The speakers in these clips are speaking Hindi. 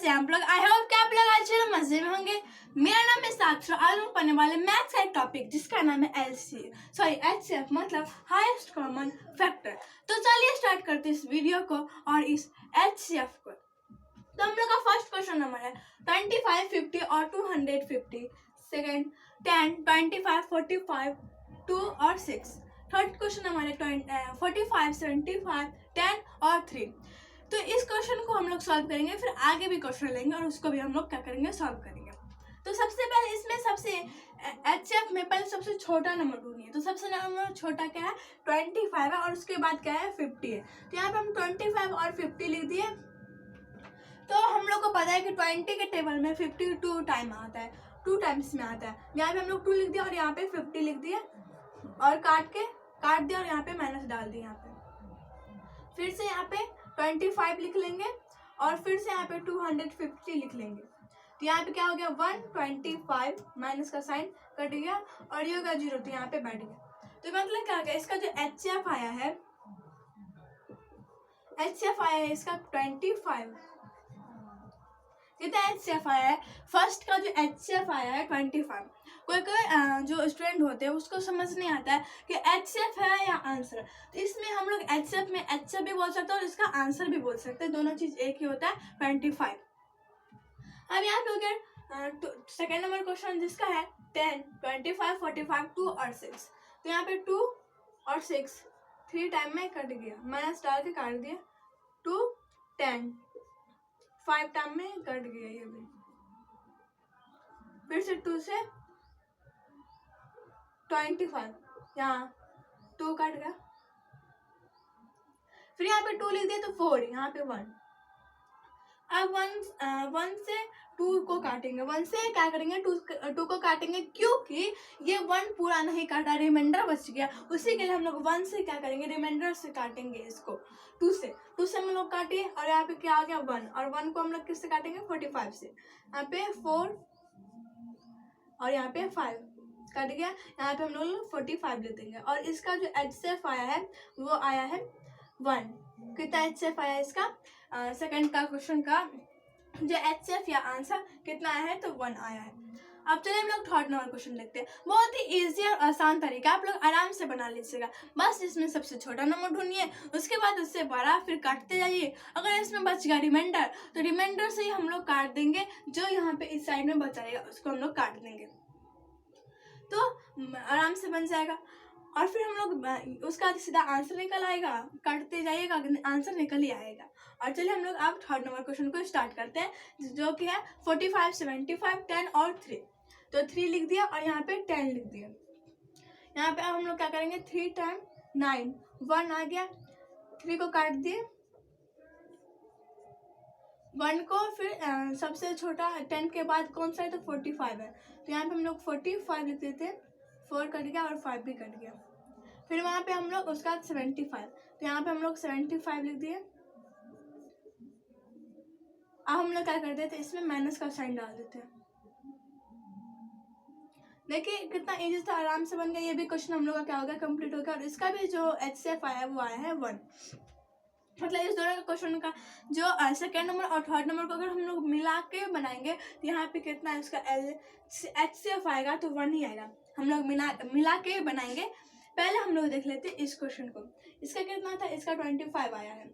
कैसे आप लोग? आई होप कि आप लोग आज मजे में होंगे। मेरा नाम है साक्षर। आज हम पढ़ने वाले मैथ्स का एक टॉपिक जिसका नाम है एचसीएफ मतलब हाईएस्ट कॉमन फैक्टर। तो चलिए स्टार्ट करते हैं इस वीडियो को और इस एचसीएफ को। तो हम लोग का फर्स्ट क्वेश्चन नंबर है 25, 50 और 250। सेकेंड 10, 25, 45, 2 और 6। थर्ड क्वेश्चन नंबर है 45, 75, 10 और 3। तो इस क्वेश्चन को हम लोग सॉल्व करेंगे, फिर आगे भी क्वेश्चन लेंगे और उसको भी हम लोग क्या करेंगे, सॉल्व करेंगे। तो सबसे पहले इसमें सबसे एचसीएफ में पहले सबसे छोटा नंबर ढूंढिए। तो सबसे नंबर छोटा क्या है, 25 है और उसके बाद क्या है, 50 है। तो यहाँ पे हम 25 और 50 लिख दिए। तो हम लोग को पता है कि 20 के टेबल में 52 टाइम आता है, 2 टाइम्स में आता है। यहाँ पे हम लोग 2 लिख दिया और यहाँ पे 50 लिख दिया और काट दिया और यहाँ पे माइनस डाल दिया। यहाँ पे फिर से यहाँ पे 25 लिख लेंगे और फिर से यहाँ पे 250 लिख लेंगे। तो यहाँ पे क्या हो गया, 125 माइनस का साइन कट गया और ये होगा 0, तो यहाँ पे बैठ गया। तो मतलब क्या हो गया, इसका जो एचसीएफ आया है इसका 25। कितना एचसीएफ आया है, फर्स्ट का जो एचसीएफ आया है 25। कोई जो स्टूडेंट होते हैं उसको समझ नहीं आता है कि एचसीएफ है या आंसर। तो इसमें हम लोग एचसीएफ में एचसीएफ भी बोल सकते हैं और इसका आंसर भी बोल सकते हैं, दोनों चीज एक ही होता है 25। अब यहाँ पे हो गया सेकेंड नंबर क्वेश्चन जिसका है 10, 25, 45, 2 और 6। तो यहाँ पे 2 और 6 3 टाइम में कट गया, माइनस डाल के काट दिया। 2, 10 5 टाइम में कट गया ये भी। फिर से 2 से 25, यहाँ 2 कट गया। फिर यहाँ पे 2 लिख दिया तो 4, यहाँ पे 1। अब 1 से 2 को काटेंगे, 1 से क्या करेंगे, 2 को काटेंगे क्योंकि ये 1 पूरा नहीं काटा, रिमाइंडर बच गया। उसी के लिए हम लोग 1 से क्या करेंगे, रिमाइंडर से काटेंगे इसको। 2 से हम लोग काटे और यहाँ पे क्या आ गया 1, और 1 को हम लोग किससे काटेंगे, 45 से। यहाँ पे 4 और यहाँ पे 5 कट गया, यहाँ पे हम लोग 45 ले देंगे। और इसका जो एचसीएफ आया है वो आया है 1। कितना एचसीएफ आया है इसका, सेकंड का क्वेश्चन का जो एचसीएफ या आंसर कितना आया है, तो 1 आया है। अब चलिए हम लोग थर्ड नंबर क्वेश्चन देखते हैं। बहुत ही इजी और आसान तरीका, आप लोग आराम से बना लीजिएगा। बस इसमें सबसे छोटा नंबर ढूंढिए, उसके बाद उससे बड़ा, फिर काटते जाइए। अगर इसमें बच गया रिमाइंडर तो रिमाइंडर से ही हम लोग काट देंगे, जो यहाँ पे इस साइड में बचाएगा उसको हम लोग काट देंगे, तो आराम से बन जाएगा। और फिर हम लोग उसका सीधा आंसर निकल आएगा, काटते जाइएगा आंसर निकल ही आएगा। और चलिए हम लोग अब थर्ड नंबर क्वेश्चन को स्टार्ट करते हैं, जो कि है 45, 75, 10 और 3। तो 3 लिख दिया और यहाँ पे 10 लिख दिया। यहाँ पे अब हम लोग क्या करेंगे, 3 टाइम 9, 1 आ गया। 3 को काट दिए, 1 को फिर सबसे छोटा 10 के बाद कौन सा है, तो 45 है। तो यहाँ पे हम लोग 45 लिख देते हैं, 4 कट गया और 5 भी कट गया। फिर वहाँ पे हम लोग उसका 75, तो यहाँ पे हम लोग 75 लिख दिए। अब हम लोग क्या कर देते हैं, इसमें माइनस का साइन डाल देते हैं। देखिए कितना इजी था, आराम से बन गया। ये भी क्वेश्चन हम लोग का क्या हो गया, कंप्लीट हो गया। और इसका भी जो एचसीएफ आया है वो आया है 1। मतलब इस दोनों क्वेश्चन का जो सेकेंड नंबर और थर्ड नंबर को अगर हम लोग मिला के बनाएंगे तो यहाँ पे कितना है, उसका एचसीएफ आएगा तो 1 ही आएगा। हम लोग मिला के बनाएंगे। पहले हम लोग देख लेते हैं इस क्वेश्चन को। इसका कितना था, इसका 25 आया है।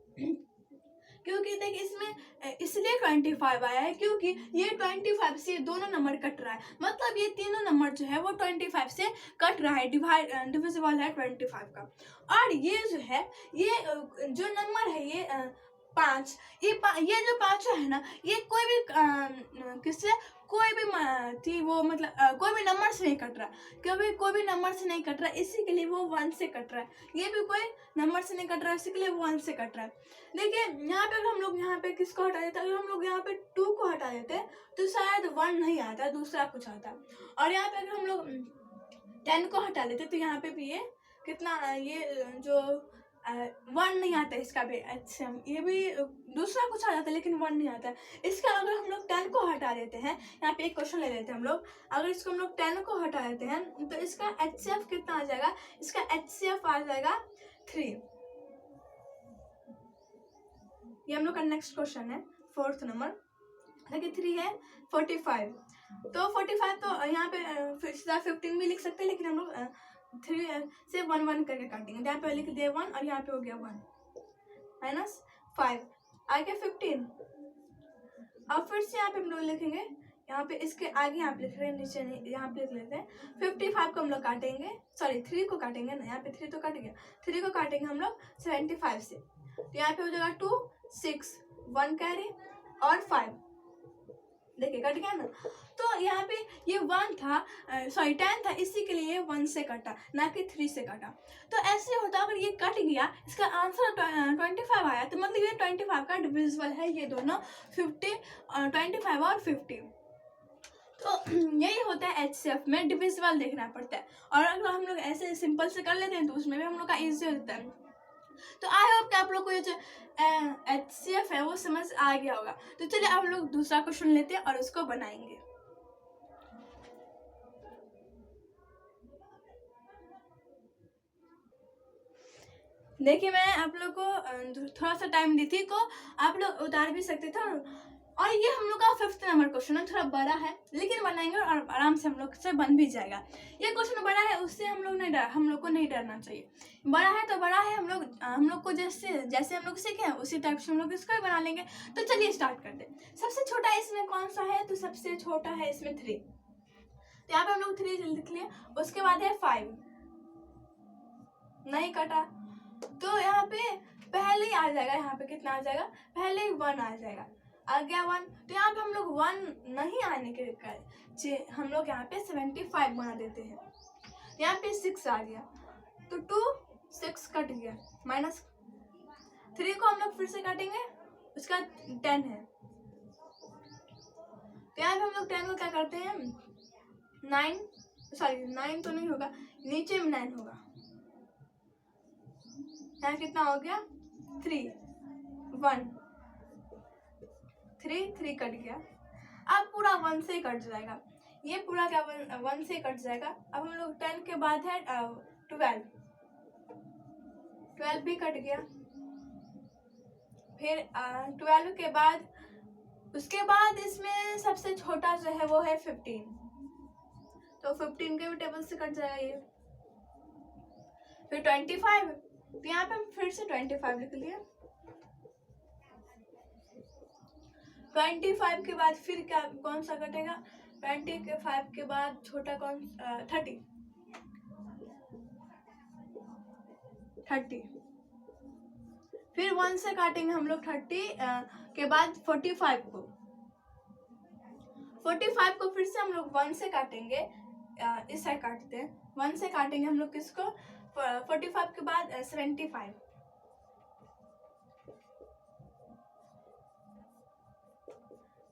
क्योंकि देखिए इसमें इसलिए 25 आया है क्योंकि ये 25 से दोनों नंबर कट रहा है, मतलब ये तीनों नंबर जो है वो 25 से कट रहा है, डिविजिबल है 25 का। और ये जो है, ये जो नंबर है ये 5, ये जो 5 है ना, ये कोई भी किससे, कोई भी थी वो मतलब कोई भी नंबर से नहीं कट रहा, कोई भी नंबर से नहीं कट रहा, इसी के लिए वो 1 से कट रहा है। ये भी कोई नंबर से नहीं कट रहा है, इसी के लिए वो 1 से कट रहा है। देखिए यहाँ पे अगर हम लोग यहाँ पे किसको हटा देते, अगर हम लोग यहाँ पे 2 को हटा देते तो शायद 1 नहीं आता, दूसरा कुछ आता। और यहाँ पे अगर हम लोग 10 को हटा देते तो यहाँ पे भी ये कितना, ये जो 1 नहीं आता इसका भी। अच्छा ये भी दूसरा कुछ आ जाता है लेकिन 1 नहीं आता है इसका। अगर हम लोग 10 को हटा देते हैं, यहाँ पे एक क्वेश्चन ले लेते हैं हम लोग। अगर इसको हम लोग 10 को हटा देते हैं तो इसका एचसीएफ कितना आ जाएगा, इसका एचसीएफ आ जाएगा 3। ये हम लोग का नेक्स्ट क्वेश्चन है, फोर्थ नंबर। देखिए 3 है 45, तो 45 तो यहाँ पे 15 भी लिख सकते हैं, लेकिन हम लोग 3 से 1 1 करके काटेंगे। यहाँ पे लिख दिया 1 और यहाँ पे हो गया 1 -5 आ गया 15। अब फिर से यहाँ पे हम लोग लिखेंगे, यहाँ पे इसके आगे यहाँ पे लिख रहे हैं, नीचे नहीं, यहाँ पे लिख लेते हैं 55 को हम लोग काटेंगे, सॉरी 3 को काटेंगे ना, यहाँ पे 3 तो कट गया, 3 को काटेंगे हम लोग 75 से, तो यहाँ पे हो जाएगा 2 6 1 कैरी और 5, देखिए कट गया ना। तो यहाँ पे ये 1 था, सॉरी 10 था, इसी के लिए 1 से कटा, ना कि 3 से कटा। तो ऐसे होता अगर ये कट गया, इसका आंसर 25 आया, तो मतलब ये 25 का डिविजिबल है, ये दोनों 50 25 और 50। तो यही होता है HCF में, डिविजिबल देखना पड़ता है, और अगर हम लोग ऐसे सिंपल से कर लेते हैं तो उसमें भी हम लोग का ईजी होता है। तो आई होप कि आप लोग को ये जो HCF है वो समझ आ गया होगा। तो चलिए आप लोग दूसरा क्वेश्चन लेते हैं और उसको बनाएंगे। देखिए मैं आप लोग को थोड़ा सा टाइम दी थी, को आप लोग उतार भी सकते थे, और ये हम लोग का 5th नंबर क्वेश्चन है, थोड़ा बड़ा है लेकिन बनाएंगे और आराम से हम लोग से बन भी जाएगा। ये क्वेश्चन बड़ा है, उससे हम लोग को नहीं डरना चाहिए। बड़ा है तो बड़ा है, हम लोग को जैसे हम लोग सीखे हैं उसी टाइप से हम लोग इसको भी बना लेंगे। तो चलिए स्टार्ट करते हैं। सबसे छोटा इसमें कौन सा है, तो सबसे छोटा है इसमें 3, तो यहाँ पे हम लोग 3 लिख लिए। उसके बाद है 5, नहीं कटा, तो यहाँ पे पहले ही आ जाएगा, यहाँ पे कितना आ जाएगा, पहले ही 1 आ जाएगा, आ गया 1। तो यहाँ पे हम लोग 1 नहीं आने के हम लोग यहाँ पे 75 बना देते हैं। यहाँ पे 6 आ गया, तो 2 6 कट गया, -3 को हम लोग फिर से काटेंगे, उसका 10 है, तो यहाँ पे हम लोग 10 को क्या करते हैं, 9 तो नहीं होगा, नीचे में 9 होगा, यहाँ कितना हो गया 3 1 3 कट गया। अब पूरा 1 से कट जाएगा, ये पूरा क्या 1 से कट जाएगा। अब हम लोग 10 के बाद है 12 भी कट गया, फिर 12 के बाद, उसके बाद इसमें सबसे छोटा जो है वो है 15, तो 15 के भी टेबल से कट जाएगा ये। फिर 25, तो यहाँ पे हम फिर से 25 लिख लिया। 25 के बाद फिर क्या कौन सा कटेगा, 25 के बाद छोटा कौन 30 फिर 1 से काटेंगे हम लोग 30 के बाद 45 को फिर से हम लोग 1 से काटेंगे, इस साइड काटते हैं, 1 से काटेंगे हम लोग किसको, 45 के बाद 75,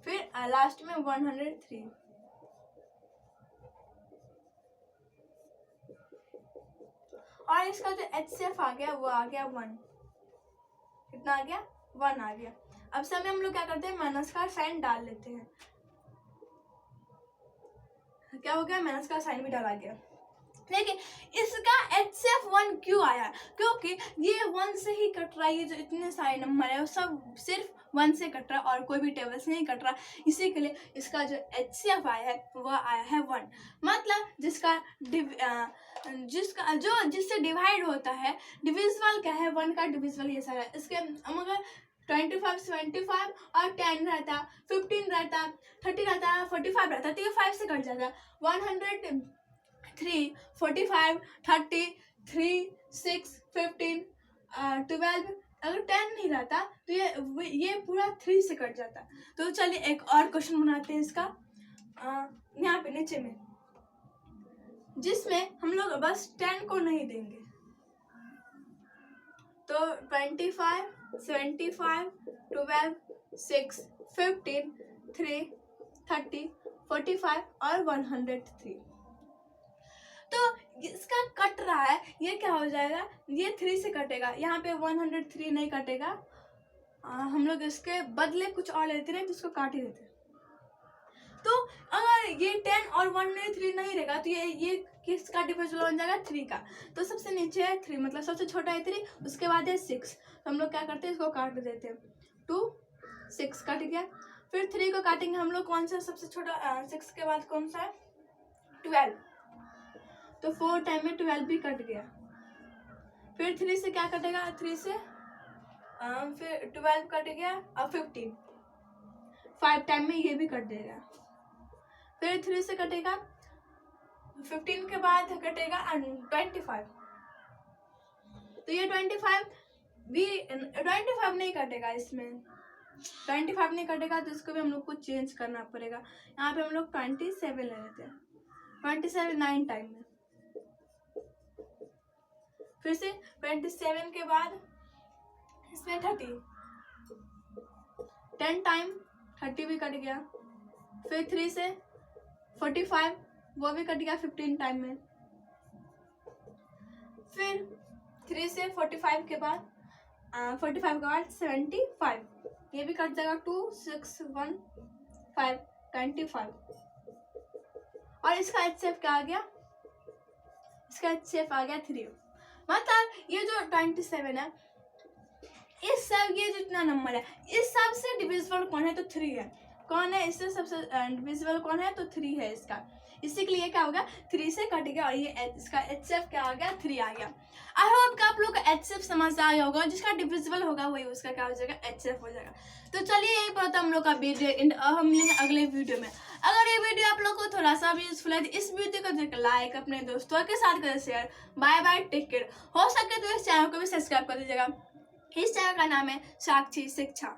फिर लास्ट में 103, और इसका जो HCF आ गया वो आ गया 1, कितना आ गया 1 आ गया। अब समय हम लोग क्या करते हैं, माइनस का साइन डाल लेते हैं, क्या हो गया, माइनस का साइन भी डाला गया। देखिए इसका HCF 1 क्यों आया, क्योंकि ये 1 से ही कट रहा है, ये जो इतने सारे नंबर है वो सब सिर्फ 1 से कट रहा है और कोई भी टेबल से नहीं कट रहा, इसी के लिए इसका जो HCF आया है वह आया है 1। मतलब जिससे डिवाइड होता है, डिविजिबल क्या है, 1 का डिविजिबल ये सारा है। इसके मगर 25 75 और 10 रहता, 15 रहता, 30 रहता, 45 रहता, तो ये 5 से कट जाता, 103 45 30 3 6 15 12, अगर 10 नहीं रहता तो ये पूरा 3 से कट जाता। तो चलिए एक और क्वेश्चन बनाते हैं इसका, यहाँ पे नीचे में, जिसमें हम लोग बस 10 को नहीं देंगे, तो 25 75 12 6 15 3 30 45 और 103, तो इसका कट रहा है, ये क्या हो जाएगा, ये 3 से कटेगा, यहाँ पे 103 नहीं कटेगा, हम लोग इसके बदले कुछ और लेते हैं जिसको काट ही देते। तो अगर ये 10 और 103 नहीं रहेगा तो ये किसका डिविजिबल बन जाएगा, 3 का। तो सबसे नीचे है 3, मतलब सबसे छोटा है 3, उसके बाद है 6, तो हम लोग क्या करते हैं इसको काट देते हैं, 2 6 कट गया, फिर 3 को काटेंगे हम लोग, कौन सा सबसे छोटा 6 के बाद कौन सा है 12, तो 4 टाइम में 12 भी कट गया। फिर 3 से क्या कटेगा, 3 से फिर 12 कट गया, अब 15, 5 टाइम में ये भी कट देगा। फिर 3 से कटेगा 15 के बाद कटेगा 25, तो ये 25 भी 25 नहीं कटेगा, इसमें 25 नहीं कटेगा, तो इसको भी हम लोग को चेंज करना पड़ेगा। यहाँ पे हम लोग 27 ले लेते हैं, 27 9 टाइम में। फिर से 27 के बाद इसमें 30, 10 टाइम 30 भी कट गया। फिर 3 से 45 वो भी कट गया 15 टाइम में। फिर 3 से 45 के बाद 45 के बाद 75 ये भी कट जाएगा, 2 6 1 5 25। और इसका HCF क्या आ गया, इसका HCF आ गया 3। मतलब ये जो 27 है, इस सब ये जितना नंबर है इस सब से डिविजिबल कौन है, तो 3 है। कौन है इससे सबसे डिविजिबल कौन है, तो 3 है इसका। इसी के लिए क्या होगा 3 से कट गया, और ये इसका HCF क्या आ गया 3 आ गया। आई होप कि आप लोग का HCF समझ आ गया होगा, जिसका डिविजिबल होगा वही उसका क्या हो जाएगा HCF हो जाएगा। तो चलिए यही बात हम लोग का वीडियो एंड हम मिलेंगे अगले वीडियो में। अगर ये वीडियो आप लोग को थोड़ा सा भी यूजफुल है तो इस वीडियो को देख लाइक, अपने दोस्तों के साथ करें share. Bye bye, take care. हो सके तो इस चैनल को भी सब्सक्राइब कर दीजिएगा। इस चैनल का नाम है साक्षी शिक्षा।